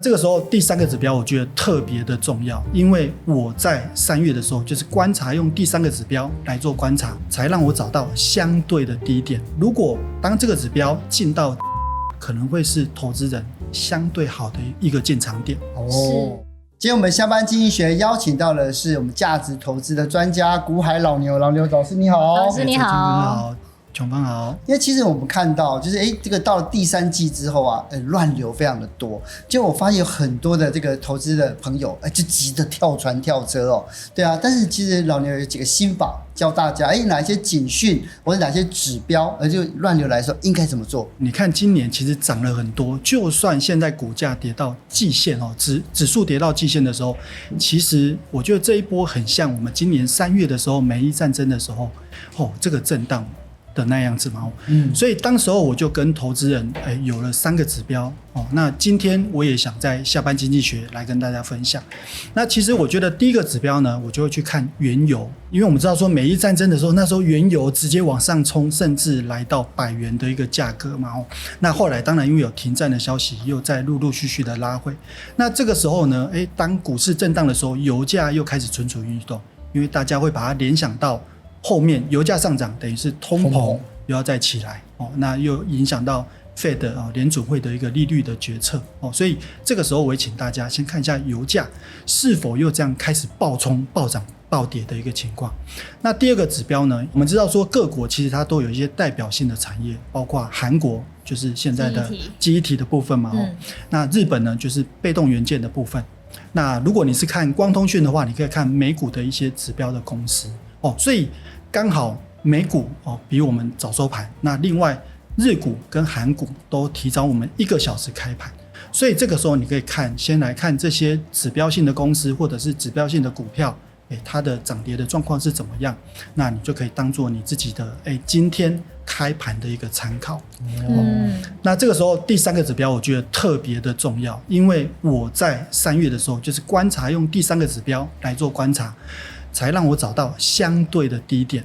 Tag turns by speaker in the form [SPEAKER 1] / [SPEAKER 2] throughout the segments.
[SPEAKER 1] 这个时候第三个指标我觉得特别的重要，因为我在3月的时候就是观察，用第三个指标来做观察，才让我找到相对的低点。如果当这个指标进到，可能会是投资人相对好的一个进场点。
[SPEAKER 2] 今天我们下班经济学邀请到的是我们价值投资的专家股海老牛，老牛老师你好。
[SPEAKER 3] 老师你好。
[SPEAKER 1] 琼芳好。
[SPEAKER 2] 因为其实我们看到就是这个到了第3季之后啊，乱流非常的多，就我发现有很多的这个投资的朋友就急着跳船跳车哦。对啊，但是其实老牛有几个心法教大家，哪些警讯或者哪些指标就乱流来说应该怎么做。
[SPEAKER 1] 你看今年其实涨了很多，就算现在股价跌到季线指数跌到季线的时候，其实我觉得这一波很像我们今年3月的时候美伊战争的时候这个震荡的那样子嘛。所以当时候我就跟投资人有了3个指标那今天我也想在下班经济学来跟大家分享。那其实我觉得第一个指标呢，我就会去看原油，因为我们知道说美伊战争的时候，那时候原油直接往上冲，甚至来到100元的一个价格嘛。那后来当然因为有停战的消息，又在陆陆续续的拉回。那这个时候呢，当股市震荡的时候，油价又开始蠢蠢欲动，因为大家会把它联想到后面油价上涨等于是通膨又要再起来那又影响到 Fed 联准会的一个利率的决策所以这个时候我会请大家先看一下油价是否又这样开始暴冲暴涨暴跌的一个情况。那第二个指标呢，我们知道说各国其实它都有一些代表性的产业，包括韩国就是现在的记忆体的部分嘛那日本呢就是被动元件的部分。那如果你是看光通讯的话，你可以看美股的一些指标的公司所以刚好美股比我们早收盘，那另外日股跟韩股都提早我们1个小时开盘，所以这个时候你可以先来看这些指标性的公司或者是指标性的股票它的涨跌的状况是怎么样，那你就可以当做你自己的今天开盘的一个参考那这个时候第3个指标我觉得特别的重要，因为我在3月的时候就是观察，用第3个指标来做观察，才让我找到相对的低点。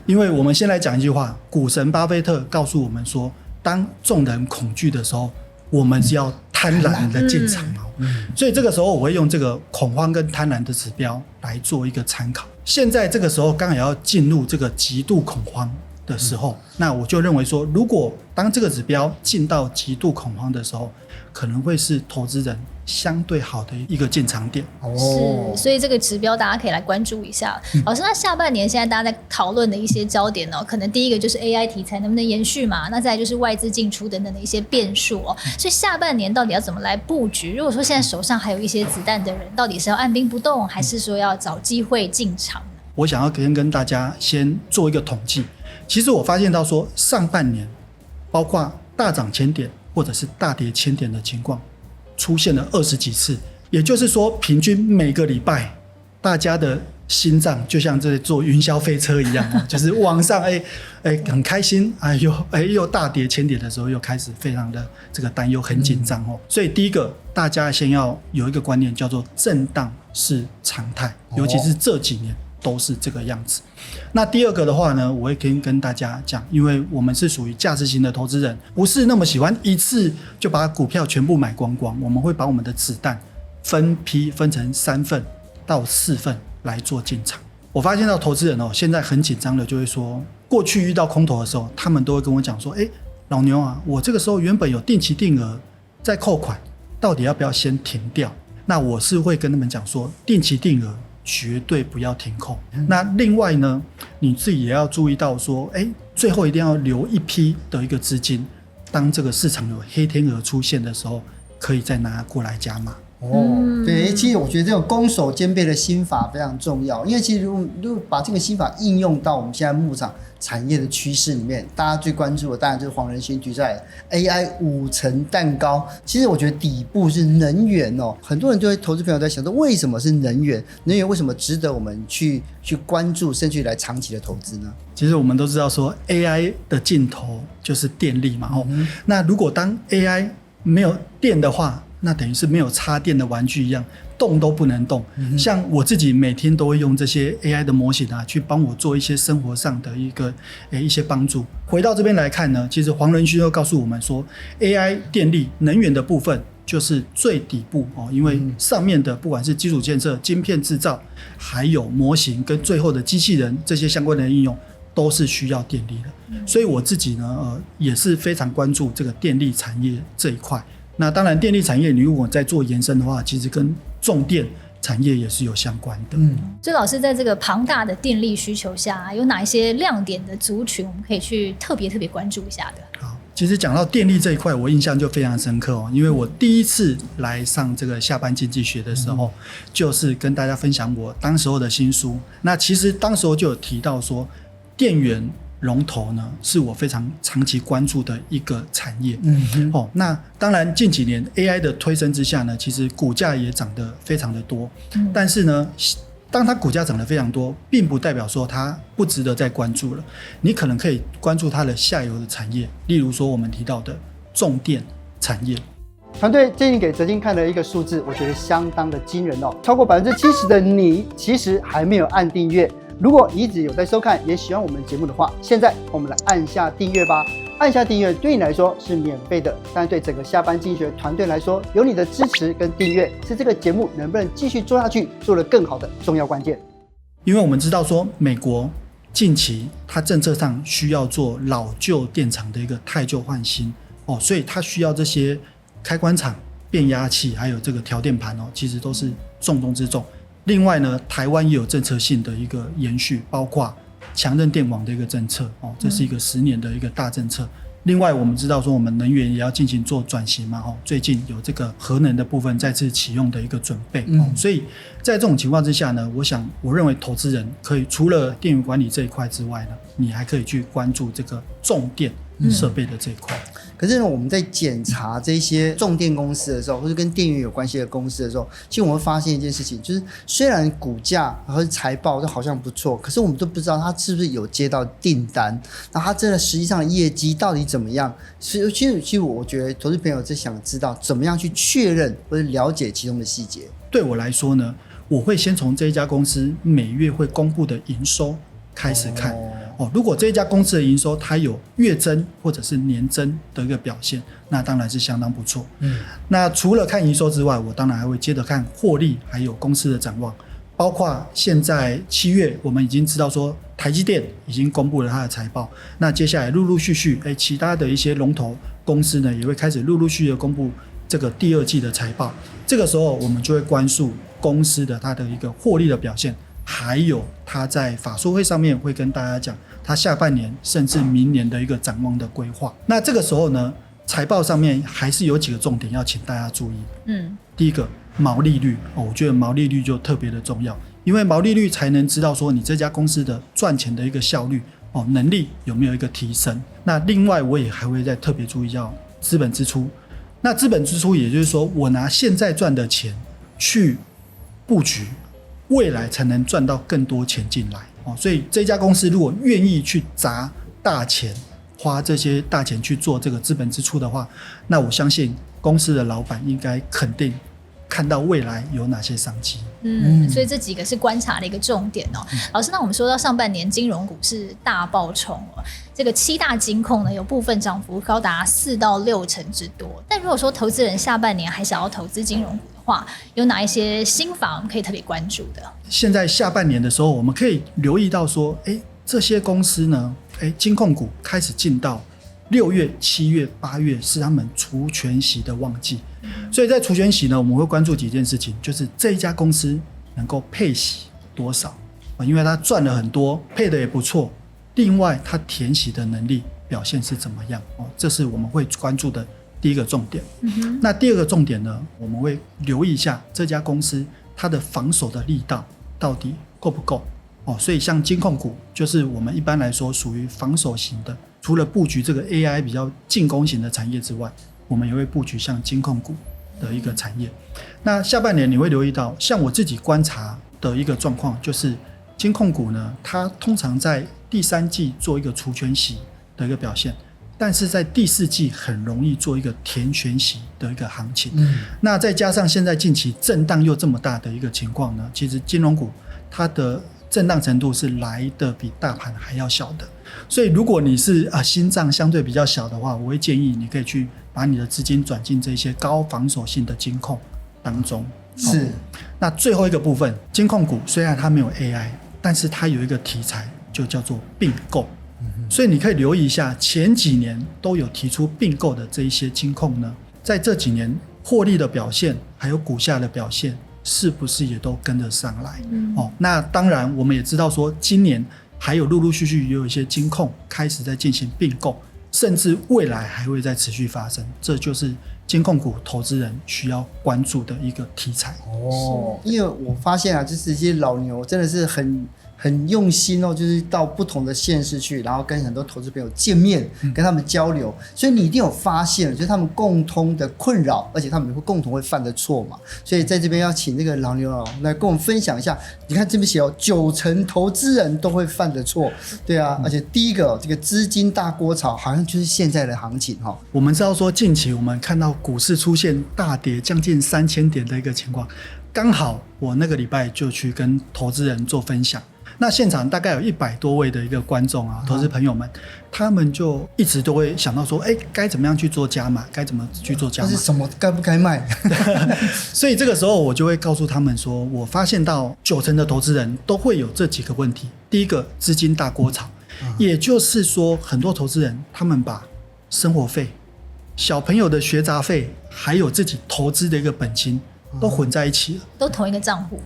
[SPEAKER 1] 因为我们先来讲一句话，股神巴菲特告诉我们说，当众人恐惧的时候，我们是要贪婪的进场所以这个时候我会用这个恐慌跟贪婪的指标来做一个参考。现在这个时候刚好要进入这个极度恐慌的时候那我就认为说，如果当这个指标进到极度恐慌的时候，可能会是投资人相对好的一个进场点
[SPEAKER 3] 是，所以这个指标大家可以来关注一下老师，那下半年现在大家在讨论的一些焦点可能第一个就是 AI 题材能不能延续嘛，那再来就是外资进出等等的一些变数所以下半年到底要怎么来布局？如果说现在手上还有一些子弹的人，到底是要按兵不动，还是说要找机会进场？
[SPEAKER 1] 我想要跟大家先做一个统计。其实我发现到说，上半年包括大涨1000点或者是大跌1000点的情况出现了20几次，也就是说平均每个礼拜大家的心脏就像这坐云霄飞车一样就是往上很开心又大跌1000点的时候又开始非常的这个担忧，很紧张所以第一个大家先要有一个观念，叫做震荡是常态，尤其是这几年都是这个样子。那第二个的话呢，我会跟大家讲，因为我们是属于价值型的投资人，不是那么喜欢一次就把股票全部买光光，我们会把我们的子弹分批分成3份到4份来做进场。我发现到投资人现在很紧张的就会说，过去遇到空头的时候，他们都会跟我讲说，老牛啊，我这个时候原本有定期定额在扣款，到底要不要先停掉？那我是会跟他们讲说，定期定额绝对不要停扣那另外呢，你自己也要注意到说最后一定要留一批的一个资金，当这个市场有黑天鹅出现的时候，可以再拿过来加码
[SPEAKER 2] 对，其实我觉得这种攻守兼备的心法非常重要，因为其实如果把这个心法应用到我们现在牧场产业的趋势里面，大家最关注的当然就是黄仁勋举出来的 AI 5层蛋糕。其实我觉得底部是能源很多人就会投资朋友在想说，为什么是能源？能源为什么值得我们去关注，甚至来长期的投资呢？
[SPEAKER 1] 其实我们都知道说 AI 的尽头就是电力嘛那如果当 AI 没有电的话，那等于是没有插电的玩具一样，动都不能动像我自己每天都会用这些 AI 的模型去帮我做一些生活上的一些帮助。回到这边来看呢，其实黄仁勋又告诉我们说 AI 电力能源的部分就是最底部因为上面的不管是基础建设、晶片制造，还有模型跟最后的机器人这些相关的应用，都是需要电力的。所以我自己呢也是非常关注这个电力产业这一块。那当然电力产业你如果再做延伸的话，其实跟重电产业也是有相关的。
[SPEAKER 3] 所以老师在这个庞大的电力需求下，有哪一些亮点的族群我们可以去特别关注一下的？
[SPEAKER 1] 好，其实讲到电力这一块，我印象就非常深刻因为我第一次来上这个下班经济学的时候，就是跟大家分享我当时候的新书。那其实当时候就有提到说，电源龙头呢是我非常长期关注的一个产业。那当然近几年 AI 的推升之下呢，其实股价也涨得非常的多。但是呢，当它股价涨得非常多，并不代表说它不值得再关注了。你可能可以关注它的下游的产业，例如说我们提到的重电产业。
[SPEAKER 2] 团队建议给哲青看的一个数字，我觉得相当的惊人超过70%的你其实还没有按订阅。如果你一直有在收看，也喜欢我们节目的话，现在我们来按下订阅吧。按下订阅对你来说是免费的，但对整个下班经济学团队来说，有你的支持跟订阅是这个节目能不能继续做下去、做得更好的重要关键。
[SPEAKER 1] 因为我们知道说，美国近期它政策上需要做老旧电厂的一个汰旧换新所以它需要这些开关厂、变压器还有这个调电盘其实都是重中之重。另外呢，台湾也有政策性的一个延续，包括强韧电网的一个政策这是一个10年的一个大政策。另外我们知道说，我们能源也要进行做转型嘛最近有这个核能的部分再次启用的一个准备所以在这种情况之下呢，我认为投资人可以除了电源管理这一块之外呢，你还可以去关注这个重电设备的这一块。
[SPEAKER 2] 可是呢，我们在检查这些重电公司的时候，或者跟电源有关系的公司的时候，其实我们会发现一件事情，就是虽然股价和财报都好像不错，可是我们都不知道它是不是有接到订单，那它真的实际上的业绩到底怎么样？其实我觉得投资朋友是想知道怎么样去确认或者了解其中的细节。
[SPEAKER 1] 对我来说呢，我会先从这一家公司每月会公布的营收开始看如果这一家公司的营收它有月增或者是年增的一个表现，那当然是相当不错。那除了看营收之外，我当然还会接着看获利还有公司的展望，包括现在7月我们已经知道说台积电已经公布了它的财报，那接下来陆陆续续其他的一些龙头公司呢也会开始陆陆续续的公布这个第2季的财报。这个时候我们就会关注公司的它的一个获利的表现，还有他在法说会上面会跟大家讲他下半年甚至明年的一个展望的规划。那这个时候呢，财报上面还是有几个重点要请大家注意。第一个毛利率我觉得毛利率就特别的重要，因为毛利率才能知道说你这家公司的赚钱的一个效率能力有没有一个提升。那另外我也还会再特别注意到资本支出。那资本支出也就是说，我拿现在赚的钱去布局未来才能赚到更多钱进来所以这家公司如果愿意去砸大钱，花这些大钱去做这个资本支出的话，那我相信公司的老板应该肯定看到未来有哪些商机。
[SPEAKER 3] 所以这几个是观察的一个重点老师，那我们说到上半年金融股是大爆冲这个7大金控呢有部分涨幅高达4到6成之多。但如果说投资人下半年还想要投资金融股的话，有哪一些心法我们可以特别关注的？
[SPEAKER 1] 现在下半年的时候，我们可以留意到说这些公司呢金控股开始进到6月、7月、8月是他们除权息的旺季。所以在除权息呢，我们会关注几件事情，就是这一家公司能够配息多少因为它赚了很多，配的也不错，另外它填息的能力表现是怎么样这是我们会关注的第一个重点。那第二个重点呢，我们会留意一下这家公司它的防守的力道到底够不够所以像金控股就是我们一般来说属于防守型的，除了布局这个 AI 比较进攻型的产业之外，我们也会布局像金控股的一个产业。那下半年你会留意到，像我自己观察的一个状况，就是金控股呢，它通常在第3季做一个除权息的一个表现，但是在第4季很容易做一个填权息的一个行情。那再加上现在近期震荡又这么大的一个情况呢，其实金融股它的震荡程度是来的比大盘还要小的。所以如果你是心脏相对比较小的话，我会建议你可以去把把你的资金转进这些高防守性的金控当中。
[SPEAKER 2] 是。
[SPEAKER 1] 那最后一个部分，金控股虽然它没有 AI， 但是它有一个题材就叫做并购。所以你可以留意一下，前几年都有提出并购的这一些金控呢，在这几年获利的表现还有股价的表现是不是也都跟得上来？那当然我们也知道说，今年还有陆陆续续也有一些金控开始在进行并购，甚至未来还会再持续发生，这就是金控股投资人需要关注的一个题材。
[SPEAKER 2] 因为我发现啊，就是这些老牛真的是很用心哦，就是到不同的县市去，然后跟很多投资朋友见面，跟他们交流，所以你一定有发现，就是他们共通的困扰，而且他们共同会犯的错嘛。所以在这边要请这个老牛来跟我们分享一下。你看这边写90%投资人都会犯的错，对啊，而且第一个这个资金大锅炒，好像就是现在的行情哈。
[SPEAKER 1] 我们知道说，近期我们看到股市出现大跌将近3000点的一个情况，刚好我那个礼拜就去跟投资人做分享。那现场大概有100多位的一个观众啊，投资朋友们，他们就一直都会想到说，该怎么样去做加码，该怎么去做加码，
[SPEAKER 2] 是什么该不该卖？
[SPEAKER 1] 所以这个时候我就会告诉他们说，我发现到90%的投资人都会有这几个问题。第一个，资金大锅炒，也就是说，很多投资人他们把生活费、小朋友的学杂费，还有自己投资的一个本金都混在一起了，
[SPEAKER 3] 都同一个账户，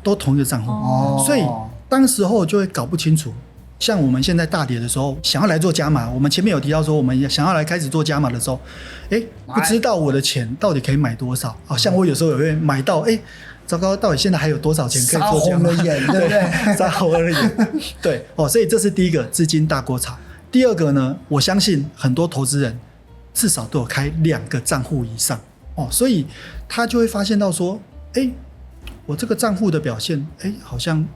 [SPEAKER 1] 所以当时候就会搞不清楚。像我们现在大跌的时候，想要来做加码，我们前面有提到说，我们想要来开始做加码的时候，不知道我的钱到底可以买多少。像我有时候也会买到，糟糕，到底现在还有多少钱可以做加码？
[SPEAKER 2] 杀红了眼，对不对？
[SPEAKER 1] 杀红了眼，对所以这是第一个，资金大锅炒。第二个呢，我相信很多投资人至少都有开2个账户以上所以他就会发现到说，我这个账户的表现，好像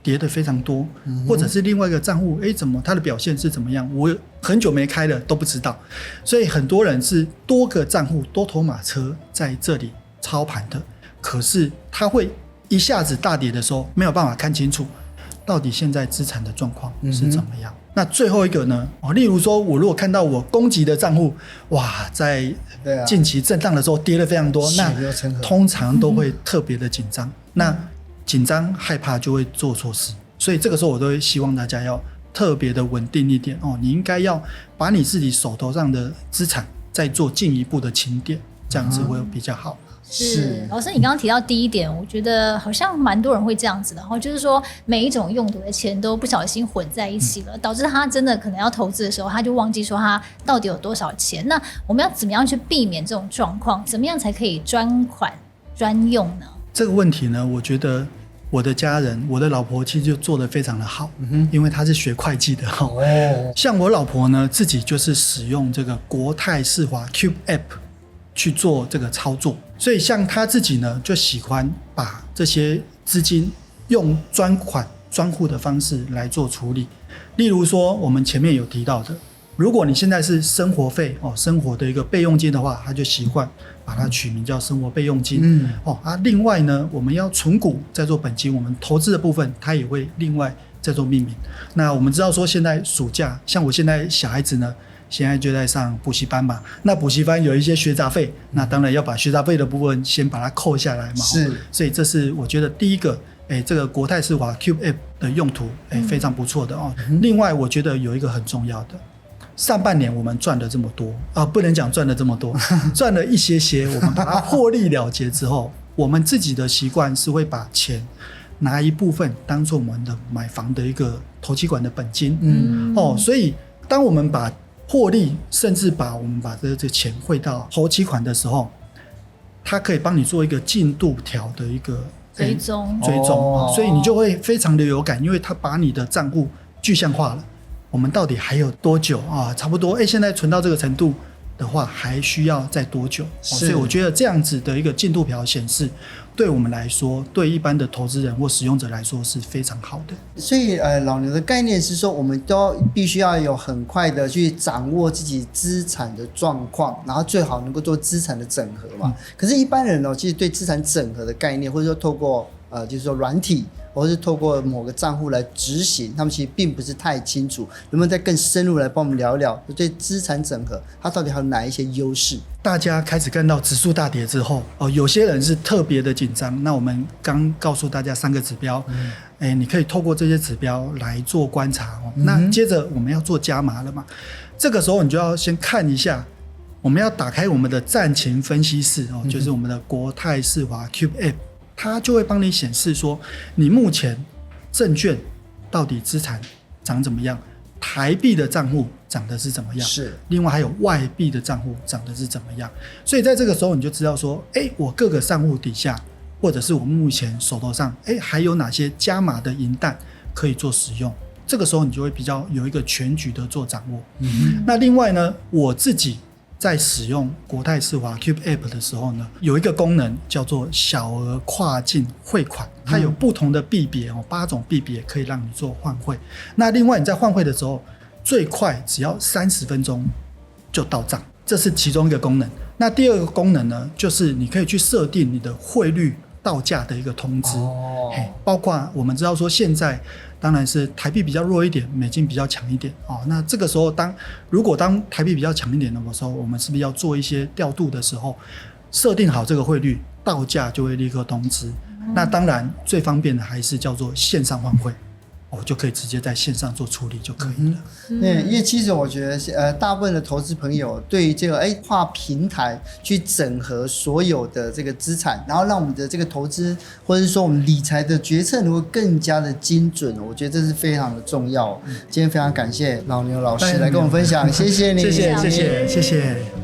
[SPEAKER 1] 跌得非常多，或者是另外一个账户，怎么它的表现是怎么样？我很久没开了都不知道，所以很多人是多个账户多头马车在这里操盘的，可是他会一下子大跌的时候没有办法看清楚到底现在资产的状况是怎么样。那最后一个呢？例如说，我如果看到我攻击的账户，哇，在近期震荡的时候跌了非常多，那通常都会特别的紧张。那紧张害怕就会做错事，所以这个时候我都会希望大家要特别的稳定一点你应该要把你自己手头上的资产再做进一步的清点，这样子会比较好。
[SPEAKER 3] 是老师，你刚刚提到第一点，我觉得好像蛮多人会这样子的，就是说每一种用途的钱都不小心混在一起了，导致他真的可能要投资的时候，他就忘记说他到底有多少钱。那我们要怎么样去避免这种状况？怎么样才可以专款专用呢？
[SPEAKER 1] 这个问题呢，我觉得我的家人，我的老婆其实就做得非常的好，因为她是学会计的像我老婆呢，自己就是使用这个国泰世华 Cube App 去做这个操作，所以像她自己呢，就喜欢把这些资金用专款专户的方式来做处理。例如说，我们前面有提到的，如果你现在是生活费生活的一个备用金的话，他就习惯把它取名叫生活备用金另外呢，我们要存股再做本金，我们投资的部分它也会另外再做命名。那我们知道说，现在暑假，像我现在小孩子呢，现在就在上补习班嘛，那补习班有一些学杂费，那当然要把学杂费的部分先把它扣下来嘛。
[SPEAKER 2] 是，
[SPEAKER 1] 所以这是我觉得第一个这个国泰世华 Cube App 的用途非常不错的另外我觉得有一个很重要的，上半年我们赚了这么多不能讲赚了这么多赚了一些，我们把它获利了结之后我们自己的习惯是会把钱拿一部分当做我们的买房的一个头期款的本金所以当我们把获利甚至我们把这钱汇到头期款的时候，它可以帮你做一个进度条的一个
[SPEAKER 3] 追踪
[SPEAKER 1] 所以你就会非常的有感，因为它把你的账户具象化了，我们到底还有多久差不多现在存到这个程度的话还需要再多久所以我觉得这样子的一个进度条显示，对我们来说，对一般的投资人或使用者来说是非常好的。
[SPEAKER 2] 所以老牛的概念是说，我们都必须要有很快的去掌握自己资产的状况，然后最好能够做资产的整合嘛。可是一般人其实对资产整合的概念，或者说透过就是说软体或是透过某个账户来执行，他们其实并不是太清楚。能不能再更深入来帮我们聊一聊对资产整合它到底还有哪一些优势？
[SPEAKER 1] 大家开始看到指数大跌之后，有些人是特别的紧张。那我们刚告诉大家3个指标，你可以透过这些指标来做观察那接着我们要做加码了嘛？这个时候你就要先看一下，我们要打开我们的战情分析室就是我们的国泰世华 Cube App， 它就会帮你显示说你目前证券到底资产长怎么样。台币的账户涨的是怎么样？
[SPEAKER 2] 是，
[SPEAKER 1] 另外还有外币的账户涨的是怎么样？所以在这个时候你就知道说，我各个账户底下，或者是我目前手头上，还有哪些加码的银弹可以做使用？这个时候你就会比较有一个全局的做掌握。那另外呢，我自己在使用国泰世华 Cube App 的时候呢，有一个功能叫做小额跨境汇款，它有不同的币别8种币别可以让你做换汇。那另外你在换汇的时候，最快只要30分钟就到账，这是其中一个功能。那第二个功能呢，就是你可以去设定你的汇率到价的一个通知，包括我们知道说现在当然是台币比较弱一点，美金比较强一点那这个时候如果当台币比较强一点的时候，我们是不是要做一些调度的时候，设定好这个汇率到价就会立刻通知。那当然最方便的还是叫做线上换汇，就可以直接在线上做处理就可以了。
[SPEAKER 2] 因为其实我觉得大部分的投资朋友对于这个跨平台去整合所有的这个资产，然后让我们的这个投资或者是说我们理财的决策能够更加的精准，我觉得这是非常的重要。今天非常感谢老牛老师来跟我们分享，谢谢你，
[SPEAKER 1] 谢谢。